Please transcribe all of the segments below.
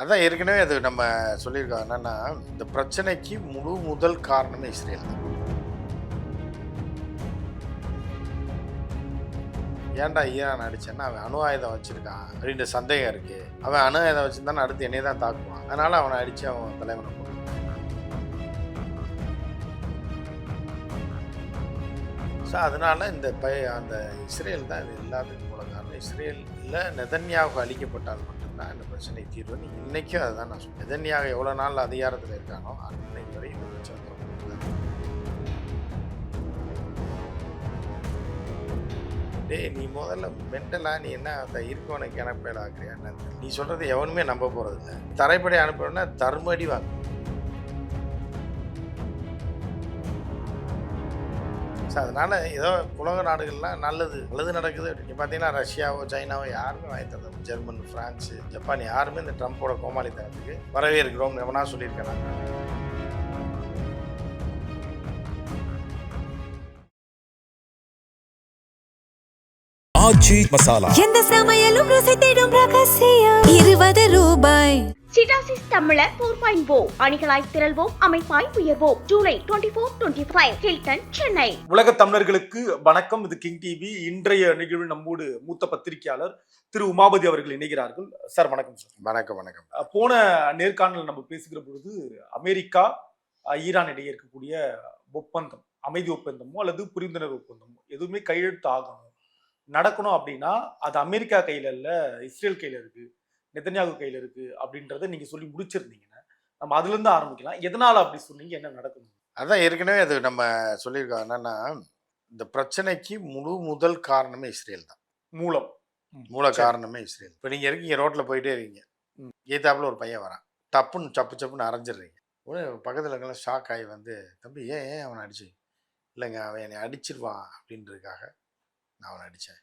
அதான் ஏற்கனவே அது நம்ம சொல்லியிருக்கோம். என்னன்னா, இந்த பிரச்சனைக்கு முதல் காரணமே இஸ்ரேல் தான். ஏன்டா ஈரான் அடிச்சேன்னா, அவன் அணு ஆயுதம் வச்சிருக்கான் அப்படின்ற சந்தேகம் இருக்கு. அவன் அணு ஆயுதம் வச்சிருந்தானா அடுத்து என்னைய தான் தாக்குவான். அதனால அவனை அடிச்சு அவன் தலைவனை கொன்னுட்டான். ஸோ அதனால அந்த இஸ்ரேல் தான் இது எல்லாத்துக்கும் மூல காரணம். இஸ்ரேல்ல நெதன்யாகு அழிக்கப்பட்டால் மட்டும்தான் இந்த பிரச்சனை தீர்வுன்னு இன்னைக்கும் அதுதான் நான் சொல்றேன். நெதன்யாகு எவ்வளோ நாள் அதிகாரத்தில் இருக்கானோ அன்னைக்கு வரை இந்த பிரச்சனை தொடரும். டேய் நீ முதல்ல மென்டலா நீ என்ன அந்த இருக்கவனுக்கு அனுப்பல ஆக்குறியா? நீ சொல்றது எவனுமே நம்ப போறது இல்லை. தரைப்படை அனுப்பணும்னா தர்மடி வாங்க. அதனால ஏதோ உலக நாடுகள்லாம் நல்லது நடக்குது. நீ பார்த்தீங்கன்னா ரஷ்யாவோ சைனாவோ யாருமே வாங்கி தரது. ஜெர்மன், பிரான்ஸ், ஜப்பான் யாருமே இந்த ட்ரம்ப்போட கோமாளித்தனத்துக்கு வரவேற்கிறோம் எவனா சொல்லியிருக்கேன். ஆச்சி மசாலா எந்த சமையலும் ருசி தேடும் ரகசியம் 20 ரூபாய். சிடாசிஸ் தமிழர் 4.0 அணிகளாய் திரள்வோம், அமைப்பாய் உயர்வோம். ஜூலை 24-25 ஹில்டன், சென்னை. உலக தமிழர்களுக்கு வணக்கம். இது கிங் டிவி. இன்றைய நிகழ்வு நம்மோடு மூத்த பத்திரிகையாளர் திரு உமாபதி அவர்கள் இணைகிறார்கள். சார் வணக்கம். சார் வணக்கம். போன நேர்காணல் நம்ம பேசுகிற பொழுது அமெரிக்கா ஈரான் இடையே இருக்கக்கூடிய ஒப்பந்தம், அமைதி ஒப்பந்தமோ அல்லது புரிந்துணர்வு ஒப்பந்தமோ எதுவுமே கையெழுத்து ஆகணும், நடக்கணும் அப்படின்னா அது அமெரிக்கா கையில இல்ல, இஸ்ரேல் கையில இருக்கு, நெதன்யாகு கையில இருக்கு அப்படின்றத நீங்க சொல்லி முடிச்சிருந்தீங்கன்னா நம்ம அதுல இருந்து ஆரம்பிக்கலாம். எதனால அப்படி சொன்னீங்க, என்ன நடக்கணும்? அதான் ஏற்கனவே அது நம்ம சொல்லியிருக்கோம். என்னன்னா, இந்த பிரச்சனைக்கு முதல் காரணமே இஸ்ரேல் தான். மூல காரணமே இஸ்ரேல். இப்போ நீங்க இருக்கீங்க, ரோட்ல போயிட்டே இருக்கீங்க, ஏத்தாப்புல ஒரு பையன் வரான், டப்புன்னு சப்புன்னு அரைஞ்சிடுறீங்க. உடனே பக்கத்துல இருக்கலாம் ஷாக் ஆகி வந்து, தம்பி ஏன் அவனை அடிச்சு? இல்லைங்க அவன் என்னை அடிச்சிருவான் அப்படின்றதுக்காக நான் அவனை அடித்தேன்.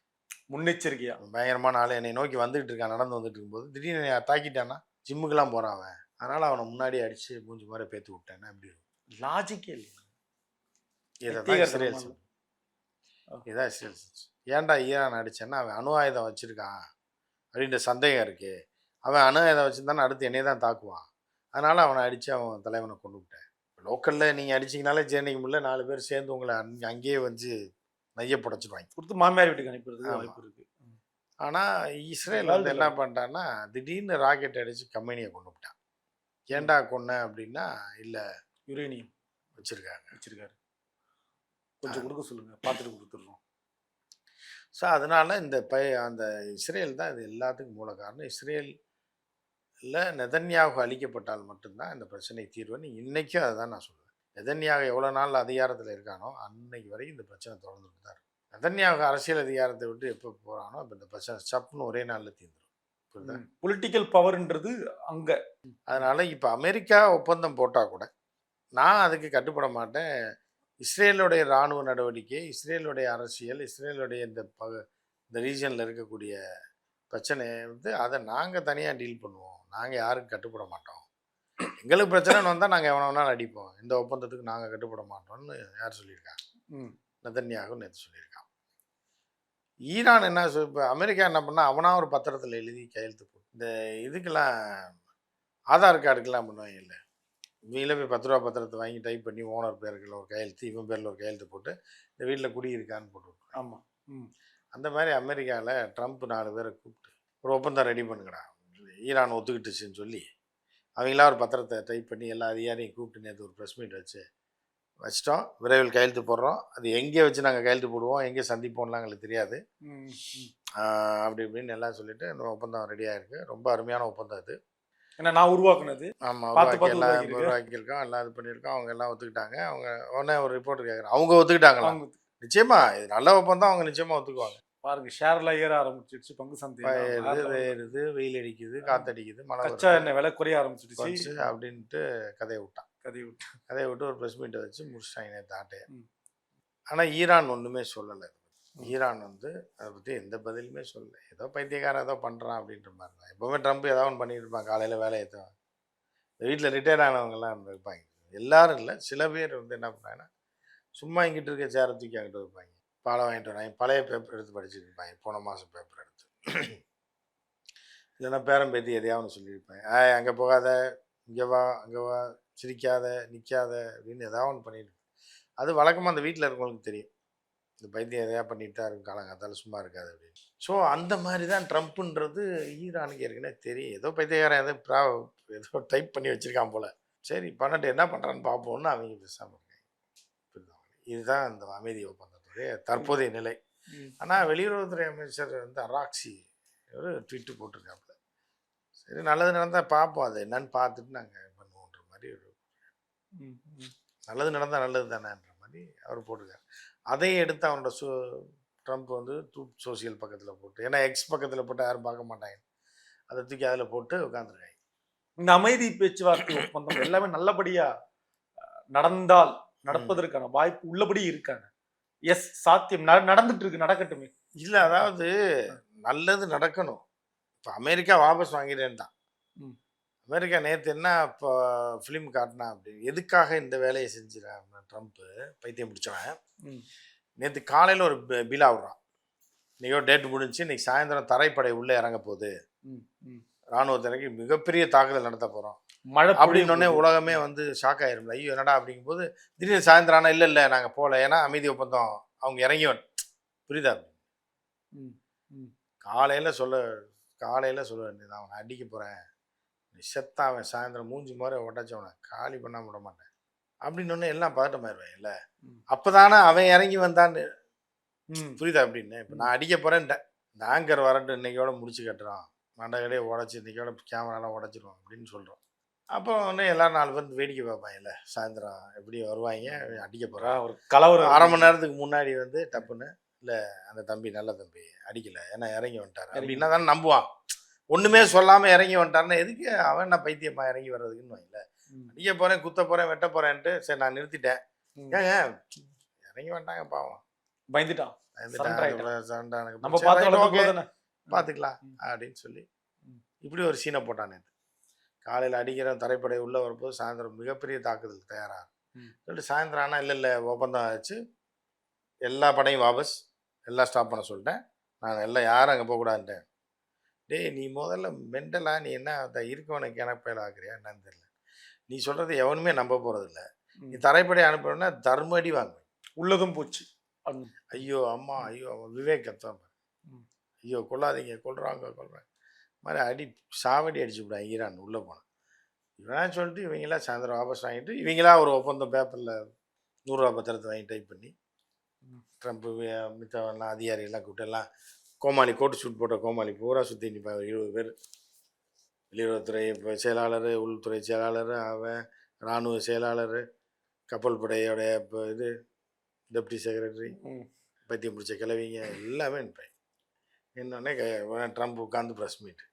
முன்னெச்சரிக்கையா பயங்கரமான ஆள் என்னை நோக்கி வந்துட்டு இருக்கான். நடந்து வந்துட்டு இருக்கும்போது திடீர்னு என்னை தாக்கிட்டான்னா, ஜிம்முக்கெல்லாம் போகிறான் அவன், அதனால் அவனை முன்னாடியே அடித்து மூஞ்சி மாதிரி பேத்து விட்டேன்னா எப்படி இருக்கும்? லாஜிக்கே இல்லை. இதான் இஸ்ரேல் ஏன்டா ஈரான் அடிச்சேன்னா, அவன் அணு ஆயுதம் வச்சிருக்கான் அப்படின்ற சந்தேகம் இருக்கு. அவன் அணு ஆயுதம் வச்சிருந்தானா அடுத்து என்னைய தான் தாக்குவான். அதனால் அவனை அடித்து அவன் தலைவனை கொண்டு விட்டேன். லோக்கலில் நீங்கள் அடிச்சிங்கனாலே ஜேர்னிக்க முடியல, 4 பேர் சேர்ந்து உங்களை அங்கேயே வந்து நைய புடைச்சிடுவாங்க, கொடுத்து மாமியார் வீட்டுக்கு அனுப்பிடுறதுக்கு வாய்ப்பு இருக்கு. ஆனால் இஸ்ரேல் வந்து என்ன பண்ணிட்டான்னா, திடீர்னு ராக்கெட் அடித்து கம்பெனியை கொண்டு விட்டான். ஏன்டா கொன்ன அப்படின்னா, இல்லை யுரேனியம் வச்சிருக்காரு, கொஞ்சம் கொடுக்க சொல்லுங்க, பார்த்துட்டு கொடுத்துட்றோம். ஸோ அதனால அந்த இஸ்ரேல் தான் இது எல்லாத்துக்கும் மூல காரணம். இஸ்ரேலில் நெதன்யாகு அழிக்கப்பட்டால் மட்டும்தான் இந்த பிரச்சனை தீர்வுன்னு இன்னைக்கும் அதுதான் நான் சொல்லுவேன். நெதன்யாகு எவ்வளோ நாள் அதிகாரத்தில் இருக்கானோ அன்னைக்கு வரைக்கும் இந்த பிரச்சனை தொடர்ந்துட்டு தான் இருக்கும். நெதன்யாகு அரசியல் அதிகாரத்தை விட்டு எப்போ போகிறானோ அப்போ இந்த பிரச்சனை சப்புன்னு ஒரே நாளில் தீர்ந்துடும். பொலிட்டிக்கல் பவர்ன்றது அங்கே. அதனால் இப்போ அமெரிக்கா ஒப்பந்தம் போட்டால் கூட நான் அதுக்கு கட்டுப்பட மாட்டேன். இஸ்ரேலுடைய இராணுவ நடவடிக்கை, இஸ்ரேலுடைய அரசியல், இஸ்ரேலுடைய இந்த ரீஜனில் இருக்கக்கூடிய பிரச்சனையை வந்து அதை நாங்கள் தனியாக டீல் பண்ணுவோம், நாங்கள் யாருக்கும் கட்டுப்பட மாட்டோம், எங்களுக்கு பிரச்சனைன்னு வந்தால் நாங்கள் எவனை வேணாலும் அடிப்போம், இந்த ஒப்பந்தத்துக்கு நாங்கள் கட்டுப்பட மாட்டோம்னு யார் சொல்லியிருக்காங்க? நெதன்யாகு நேற்று சொல்லியிருக்கான். ஈரான் என்ன இப்போ அமெரிக்கா என்ன பண்ணால் அவனா ஒரு பத்திரத்தில் எழுதி கையெழுத்து போட்டு, இந்த இதுக்கெல்லாம் ஆதார் கார்டுக்கெல்லாம் பண்ணுவாங்க இல்லை, இவங்களே போய் 10 ரூபா பத்திரத்தை வாங்கி டைப் பண்ணி ஓனர் பேருக்குள்ள ஒரு கையெழுத்து, இவன் பேரில் ஒரு கையெழுத்து போட்டு இந்த வீட்டில் குடியிருக்கான்னு போட்டு விட்ருவாங்க. ஆமாம். அந்த மாதிரி அமெரிக்காவில் ட்ரம்ப் 4 பேரை கூப்பிட்டு ஒரு ஒப்பந்தம் ரெடி பண்ணுங்கடா, ஈரான் ஒத்துக்கிட்டுச்சுன்னு சொல்லி அவங்களா ஒரு பத்திரத்தை டைப் பண்ணி எல்லா அதிகாரியும் கூப்பிட்டு நேற்று ஒரு ப்ரெஸ் மீட் வச்சிட்டோம், விரைவில் கையெழுத்து போடுறோம், அது எங்கே வச்சு நாங்கள் கையெழுத்து போடுவோம், எங்கே சந்திப்போம்லாம் எங்களுக்கு தெரியாது அப்படி இப்படின்னு எல்லாம் சொல்லிட்டு இந்த ஒப்பந்தம் ரெடியாக இருக்குது. ரொம்ப அருமையான ஒப்பந்தம் அது. ஏன்னா நான் உருவாக்குனது. ஆமாம், உருவாக்கியிருக்கோம், எல்லாம் இது பண்ணியிருக்கோம். அவங்க எல்லாம் ஒத்துக்கிட்டாங்க. அவங்க உடனே ஒரு ரிப்போர்ட் கேட்குறாங்க, அவங்க ஒத்துக்கிட்டாங்களா? நிச்சயமா இது நல்ல ஒப்பந்தம், அவங்க நிச்சயமாக ஒத்துக்குவாங்க. பாருங்க, ஷேர்லாம் ஏற ஆரம்பிச்சிடுச்சு, பங்கு சந்தை ஏறுது, வெயில் அடிக்குது, காத்தடிக்குது, மழை, கச்சா எண்ணெய் விலை குறைய ஆரம்பிச்சிடுச்சு அப்படின்ட்டு கதையை விட்டு ஒரு ப்ரெஸ் மீட்டை வச்சு முடிச்சிட்டாங்க நேற்று ஆட்டையை. ஆனால் ஈரான் ஒன்றுமே சொல்லலை. ஈரான் வந்து அதை பற்றி எந்த பதிலுமே சொல்லலை. ஏதோ பைத்தியக்காரன் ஏதோ பண்ணுறான் அப்படின்ற மாதிரி தான். எப்போவுமே ட்ரம்ப் ஏதாவது ஒன்று பண்ணிட்டு இருப்பாங்க. காலையில் வேலையை தான் வீட்டில் ரிட்டையர்ட் ஆனவங்கெல்லாம் இருப்பாங்க, எல்லாரும் இல்லை, சில பேர் வந்து என்ன பண்ணாங்கன்னா சும்மா இங்கிட்டு இருக்க சேரை தூக்கி அங்கிட்டு வைப்பாங்க, பாலை வாங்கிட்டு வராங்க, பழைய பேப்பர் எடுத்து படிச்சுட்டு இருப்பாங்க, போன மாதம் பேப்பர் எடுத்து. இல்லைன்னா பேரம் பேத்தி எதையாவது சொல்லியிருப்பேன். அங்கே போகாத, இங்கே வா, அங்கே வா, சிரிக்காத, நிற்காத அப்படின்னு ஏதாவது ஒன்று பண்ணிட்டு. அது வழக்கமாக அந்த வீட்டில் இருக்கவங்களுக்கு தெரியும். இந்த பைத்தியம் எதையா பண்ணிட்டு தான் இருக்கும், காலங்காத்தால சும்மா இருக்காது அப்படின்னு. ஸோ அந்த மாதிரி தான் ட்ரம்ப்புன்றது ஈரானுக்கு ஏற்கனவே தெரியும். ஏதோ பைத்தியக்காரன் ஏதோ டைப் பண்ணி வச்சுருக்கான் போல். சரி பண்ணட்டு, என்ன பண்ணுறான்னு பார்ப்போம்னு அவங்க பேசாமல் இருக்காங்க. புரியுதா? இதுதான் இந்த அமைதி ஒப்பந்தத்துடைய தற்போதைய நிலை. ஆனால் வெளியுறவுத்துறை அமைச்சர் வந்து அராக்சி ஒரு ட்வீட்டு போட்டிருக்காப்புல. சரி, நல்லது நடந்தால் பார்ப்போம், அது என்னன்னு பார்த்துட்டு நாங்கள் பண்ணுவோன்ற மாதிரி ஒரு நல்லது நடந்தால் நல்லது தானேன்ற மாதிரி அவர் போட்டிருக்காரு. அதை எடுத்து அவனோட ட்ரம்ப் வந்து ட்ரூத் சோசியல் பக்கத்தில் போட்டு, ஏன்னா எக்ஸ் பக்கத்தில் போட்டு யாரும் பார்க்க மாட்டாங்க, அதை தூக்கி அதில் போட்டு உட்காந்துருக்காங்க. இந்த அமைதி பேச்சுவார்த்தை ஒப்பந்தம் எல்லாமே நல்லபடியா நடப்பதற்கான வாய்ப்பு உள்ளபடி இருக்காங்க. எஸ், சாத்தியம் நடந்துட்டு இருக்கு, நடக்கட்டுமே. இல்லை, அதாவது நல்லது நடக்கணும். இப்போ அமெரிக்கா வாபஸ் வாங்கிட்டேன்ட்டான். அமெரிக்கா நேற்று என்ன இப்போ ஃபிலிம் காட்டினா அப்படி, எதுக்காக இந்த வேலையை செஞ்சுறான் ட்ரம்ப்பு பைத்தியம் பிடிச்சவன். நேற்று காலையில் ஒரு பிலா விடுறான். இன்றைக்கோ டேட் முடிஞ்சு, இன்றைக்கி சாயந்தரம் தரைப்படை உள்ளே இறங்க போகுது, இராணுவத்தினருக்கு மிகப்பெரிய தாக்குதல் நடத்த போகிறோம் மழை அப்படின்னோடனே உலகமே வந்து ஷாக் ஆயிரும். ஐயோ என்னடா அப்படிங்கும்போது திடீர்னு சாயந்தரம் ஆனால் இல்லை நாங்கள் போகல, ஏன்னா அமைதி ஒப்பந்தம் அவங்க இறங்கிவன். புரியுதா? காலையில் சொல்ல வேண்டியது, அவனை அடிக்க போகிறேன், செத்தான் அவன், சாயந்தரம் மூஞ்சி மாதிரி உடச்சவனை காலி பண்ணாம விட மாட்டேன் அப்படின்னு எல்லாம் பதட்டமாயிருவேன். இல்லை அப்போதானே அவன் இறங்கி வந்தான்னு. புரியுதா? அப்படின்னு இப்போ நான் அடிக்க போகிறேன்ட்டேன், இந்த ஆங்கர் வரட்டு இன்னைக்கோட முடிச்சு கட்டுறான், மண்டகடையே உடச்சி இன்னைக்கோட கேமராலாம் உடச்சிருவான் அப்படின்னு சொல்கிறோம். அப்போ எல்லோரும் 4 பேர் வேடிக்கை பார்ப்பாங்க. இல்லை சாயந்தரம் எப்படி வருவாங்க, அடிக்க போகிறான். ஒரு கலவரம் அரை மணி நேரத்துக்கு முன்னாடி வந்து டப்புன்னு, இல்லை அந்த தம்பி நல்ல தம்பி அடிக்கலை, ஏன்னா இறங்கி வந்துட்டார் அப்படின்னா தானே நம்புவான். ஒன்றுமே சொல்லாமல் இறங்கி வந்துட்டாருன்னா எதுக்கு அவன் என்ன பைத்தியமா இறங்கி வர்றதுக்குன்னு இல்லை. அடிக்க போகிறேன், குத்த போகிறேன், வெட்ட போகிறேன்ட்டு சரி நான் நிறுத்திட்டேன். ஏங்க இறங்கி வந்துட்டாங்க, பாவம் பயந்துட்டான், பார்த்துக்கலாம் அப்படின்னு சொல்லி இப்படி ஒரு சீனை போட்டான். நேற்று காலையில் அடிக்கிற தரைப்படை உள்ளே வரப்போது சாயந்தரம் மிகப்பெரிய தாக்குதல் தயாராக சொல்லிட்டு, சாயந்தரம் ஆனால் இல்லை ஒப்பந்தம் ஆச்சு, எல்லா படையும் வாபஸ், எல்லாம் ஸ்டாப் பண்ண சொல்லிட்டேன், நான் எல்லாம் யாரும் அங்கே போகக்கூடாதுன்ட்டேன். டேய் நீ முதல்ல மெண்டலா, நீ என்ன இருக்கவனுக்கு கிணப்பையில் ஆக்குறியா என்னன்னு தெரியல. நீ சொல்கிறது எவனுமே நம்ப போகிறதில்ல. நீ தரைப்படை அனுப்பணும்னா தர்ம அடி வாங்குவேன். உள்ளதும் போச்சு. ஐயோ அம்மா, ஐயோ விவேக் கத்தான், ஐயோ கொள்ளாதீங்க, கொள்றாங்க மாதிரி அடி சாவடி அடிச்சு விடாங்க ஈரான் உள்ளே போனேன். இவனா சொல்லிட்டு இவங்களாம் சாயந்தரம் வாபஸ் வாங்கிட்டு, இவங்களா ஒரு ஒப்பந்தம் பேப்பரில் 100 ரூபா பத்திரத்தை வாங்கி டைப் பண்ணி ட்ரம்ப்பு மித்தவெல்லாம் அதிகாரிகள்லாம் கூப்பிட்டெல்லாம் கோமாளி, கோட்டு சூட் போட்ட கோமாளி பூரா சுற்றி நிற்பாங்க. 20 பேர், வெளியுறவுத்துறை செயலாளர், உள்துறை செயலாளர், அவன் இராணுவ செயலாளர், கப்பல் படையோடைய இப்போ இது டெப்டி செக்ரட்டரி, பைத்தியம் பிடிச்ச கிளவிங்க எல்லாமே நிற்பாங்க. என்னன்னே ட்ரம்ப் உட்காந்து ப்ரெஸ் மீட்.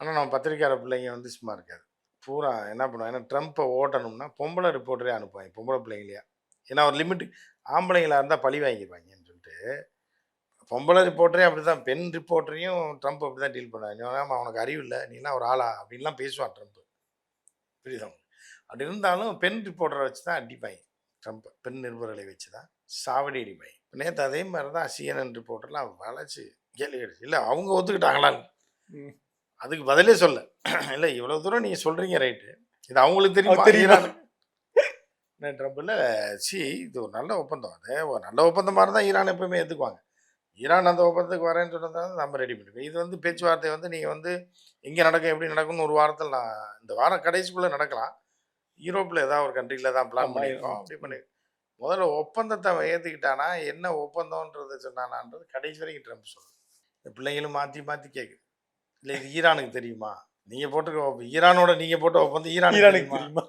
ஆனால் நம்ம பத்திரிக்கையாள பிள்ளைங்க வந்து சும்மா இருக்காது, பூரா என்ன பண்ணுவாங்க, ஏன்னா ட்ரம்ப்பை ஓட்டணும்னா பொம்பளை ரிப்போர்ட்டரே அனுப்புவாங்க, பொம்பளை பிள்ளைங்களையா. ஏன்னா ஒரு லிமிட்டு, ஆம்பளைங்களாக இருந்தால் பழி வாங்கிடுவாங்கன்னு சொல்லிட்டு பொம்பளை ரிப்போர்ட்டரே அப்படி தான், பெண் ரிப்போர்ட்டரையும் ட்ரம்ப் அப்படி தான் டீல் பண்ணுவாங்க. அவனுக்கு அறிவு இல்லை, நீலாம் ஒரு ஆளா அப்படின்லாம் பேசுவான் ட்ரம்ப். புரியுதா? அப்படி இருந்தாலும் பெண் ரிப்போர்ட்டரை வச்சு தான் அடிப்பாங்க ட்ரம்ப், பெண் நிருபர்களை வச்சு தான் சாவடி அடிப்பாங்க. நேற்று அதே மாதிரி தான் CNN ரிப்போர்ட்டர்லாம் வளைச்சி கேள்வி கேட்டு, இல்லை அவங்க ஒத்துக்கிட்டாங்களான்னு அதுக்கு பதிலே சொல்ல. இல்லை இவ்வளோ தூரம் நீங்கள் சொல்கிறீங்க ரைட்டு, இது அவங்களுக்கு தெரியுமா? ட்ரம்ப் இல்லை இது ஒரு நல்ல ஒப்பந்தம், அது ஒரு நல்ல ஒப்பந்தமாக இருந்தால் ஈரான் எப்பவுமே ஏற்றுக்குவாங்க. ஈரான் அந்த ஒப்பந்தத்துக்கு வரேன்னு சொன்னதால் நம்ம ரெடி பண்ணிப்போம். இது வந்து பேச்சுவார்த்தை வந்து நீங்கள் வந்து எங்கே நடக்கும், எப்படி நடக்கும்னு ஒரு வாரத்தில், நான் இந்த வாரம் கடைசிக்குள்ளே நடக்கலாம். யூரோப்பில் ஏதாவது ஒரு கண்ட்ரியில் தான் பிளான் பண்ணியிருக்கோம். அப்படி பண்ணி முதல்ல ஒப்பந்தத்தை ஏற்றுக்கிட்டானா, என்ன ஒப்பந்தம்ன்றதை சொன்னானான்றது கடைசி வரைக்கும் ட்ரம்ப் சொல்லுது. இந்த பிள்ளைங்களும் மாற்றி மாற்றி கேட்குது, இல்லை இது ஈரானுக்கு தெரியுமா, நீங்கள் போட்டிருக்க ஈரானோட நீங்கள் போட்ட ஒப்பந்தம் ஈரானுக்கு தெரியுமா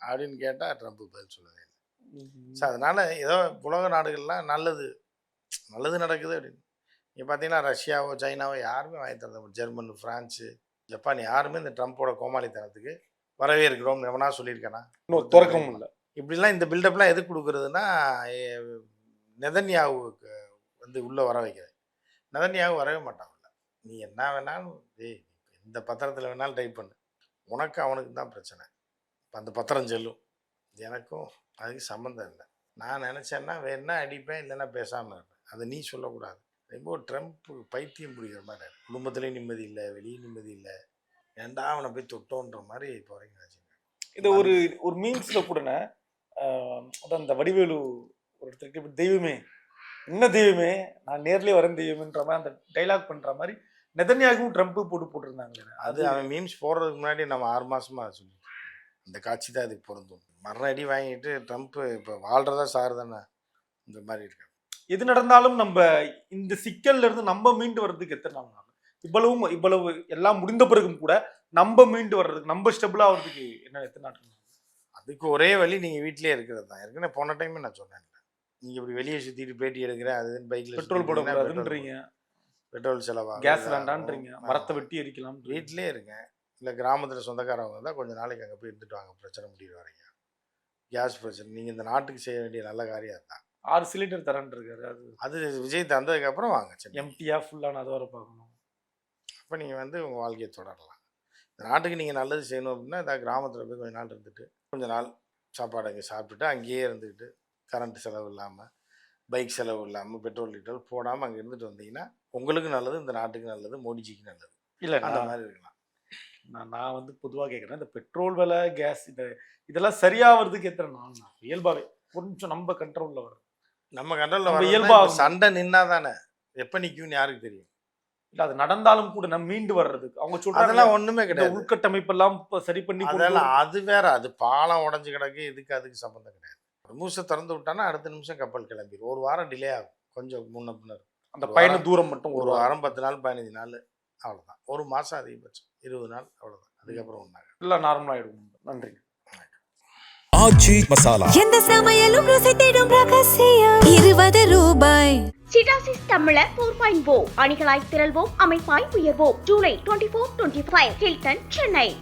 அப்படின்னு கேட்டால் ட்ரம்ப் பதில் சொல்லவே இல்லை. ஸோ அதனால் ஏதோ உலக நாடுகள்லாம் நல்லது நடக்குது அப்படின்னு. நீங்கள் பார்த்தீங்கன்னா ரஷ்யாவோ சைனாவோ யாருமே வாங்கி தரது, ஜெர்மன், ஃப்ரான்ஸு, ஜப்பான் யாருமே இந்த ட்ரம்ப்போட கோமாளித்தனத்துக்கு வரவேற்கிறோம் எவனா சொல்லியிருக்கானா? துறக்கவும் இல்லை. இப்படிலாம் இந்த பில்டப்லாம் எதுக்கு கொடுக்குறதுன்னா, நெதன்யாவுக்கு வந்து உள்ளே வர வைக்கிறேன். நெதன்யாவு வரவே மாட்டாங்கல்ல. நீ என்ன வேணாலும் எந்த பத்திரத்தில் வேணாலும் டைப் பண்ணு, உனக்கு அவனுக்கு தான் பிரச்சனை. இப்போ அந்த பத்திரம் செல்லும், எனக்கும் அதுக்கு சம்மந்தம் இல்லை. நான் நினச்சேன்னா வேணா அடிப்பேன், இல்லைன்னா பேசாமல் இருப்பேன். அதை நீ சொல்லக்கூடாது. ரொம்ப ட்ரம்ப் பைத்தியம் பிடிக்கிற மாதிரி குடும்பத்துலேயும் நிம்மதி இல்லை, வெளியும் நிம்மதி இல்லை, ஏன்டா அவனை போய் தொட்டோன்ற மாதிரி இப்போ வரைக்கும் வச்சுங்க. இது ஒரு மீம்ஸ்ல கூட அதான் இந்த வடிவேலு ஒரு இடத்துக்கு இப்படி தெய்வமே, என்ன தெய்வமே, நான் நேர்லயே வரேன் தெய்வம்ன்ற மாதிரி அந்த டைலாக் பண்ற மாதிரி நெதன்யாகவும் ட்ரம்ப் போட்டிருந்தாங்களே. அது அவன் மீம்ஸ் போடுறதுக்கு முன்னாடி நம்ம 6 மாசமா சொல்லி இந்த காட்சி தான் இதுக்கு பொருந்தும். மரண அடி வாங்கிட்டு ட்ரம்ப் இப்போ வாழ்றதா சார் தானே இந்த மாதிரி இருக்காங்க. எது நடந்தாலும் நம்ம இந்த சிக்கல்ல இருந்து நம்ம மீண்டு வர்றதுக்கு எத்தனை நாள் ஆகும்? இவ்வளவு எல்லாம் முடிந்த பிறகும் கூட நம்ம மீண்டு வர்றதுக்கு, நம்ம ஸ்டெபிளா ஆகிறதுக்கு என்ன எத்தனை நாட்கள் ஆகும்? அதுக்கு ஒரே வழி நீங்கள் வீட்டிலே இருக்கிறது தான். ஏற்கனவே போன டைமே நான் சொன்னேன், நீங்கள் இப்படி வெளியே சுற்றிட்டு பேட்டி எடுக்கிறேன், அது பைக்கில் பெட்ரோல் போடக்கூடாதுன்றீங்க, பெட்ரோல் செலவாக, கேஸ் வேண்டான்றீங்க, மரத்தை வெட்டி எரிக்கலாம். வீட்டிலே இருங்க. இல்லை கிராமத்தில் சொந்தக்காரவங்க தான் கொஞ்சம் நாளைக்கு அங்கே போய் இருந்துட்டு வாங்க, பிரச்சனை முடிவு வரைங்க. கேஸ் பிரச்சனை நீங்கள் இந்த நாட்டுக்கு செய்ய வேண்டிய நல்ல காரியம் அதுதான். 6 சிலிண்டர் தரேன் இருக்காரு. அது விஜய் தந்ததுக்கப்புறம் வாங்க, சரி எம்டியா ஃபுல்லான அதை வர பார்க்கணும். அப்போ நீங்கள் வந்து உங்கள் வாழ்க்கையை தொடரலாம். இந்த நாட்டுக்கு நீங்கள் நல்லது செய்யணும் அப்படின்னா இந்த கிராமத்தில் போய் கொஞ்ச நாள் இருந்துட்டு, கொஞ்ச நாள் சாப்பாடு அங்கே சாப்பிட்டுட்டு அங்கேயே இருந்துக்கிட்டு, கரண்ட் செலவு இல்லாமல், பைக் செலவு இல்லாமல், பெட்ரோல் டீட்டல் போடாமல் அங்கே இருந்துட்டு வந்தீங்கன்னா உங்களுக்கு நல்லது, இந்த நாட்டுக்கு நல்லது, மோடிஜிக்கு நல்லது. இல்லை அந்த மாதிரி இருக்கலாம். நான் வந்து பொதுவாக கேட்குறேன், இந்த பெட்ரோல் விலை, கேஸ் இதெல்லாம் சரியாகிறதுக்கு எத்தனை நாள்? இயல்பாகவே கொஞ்சம் நம்ம கண்ட்ரோலில் வரும். நம்ம கண்ட்ரோலில் வர இயல்பாக சண்டை நின்னா தானே, எப்போ நிற்கும்னு யாருக்கு தெரியும்? இல்லை அது நடந்தாலும் கூட நம்ம மீண்டு வர்றதுக்கு அவங்க சொல்றாங்க அதெல்லாம் ஒன்றுமே கிடையாது. உள்கட்டமைப்பெல்லாம் சரி பண்ணி அதெல்லாம் அது வேற, அது பாலம் உடஞ்சி கிடக்கு, அதுக்கு சம்மந்தம் கிடையாது. நிமிஷம் திறந்து விட்டானா அடுத்த நிமிஷம் கப்பல் கிளம்பிடும். ஒரு வாரம் டிலே ஆகும், கொஞ்சம் முன்ன பின்னர். அந்த பயண தூரம் மட்டும் ஒரு வாரம், 10 நாள், 15 நாள், அவ்வளோதான். ஒரு மாதம் அதிகபட்சம் 20 நாள், அவ்வளோதான். அதுக்கப்புறம் ஒன்றாங்க, எல்லாம் நார்மல் ஆகிடும். நன்றி. ஆச்சி மசாலா, எந்த சமையலும் ருசி தேடும் ரகசியம். 20 ரூபாய். சிட்டாசிஸ் தமிழர் 4.0 அணிகளாய் திரள்வோம், அமைப்பாய் உயர்வோம். ஜூலை 24-25 ஹில்டன், சென்னை.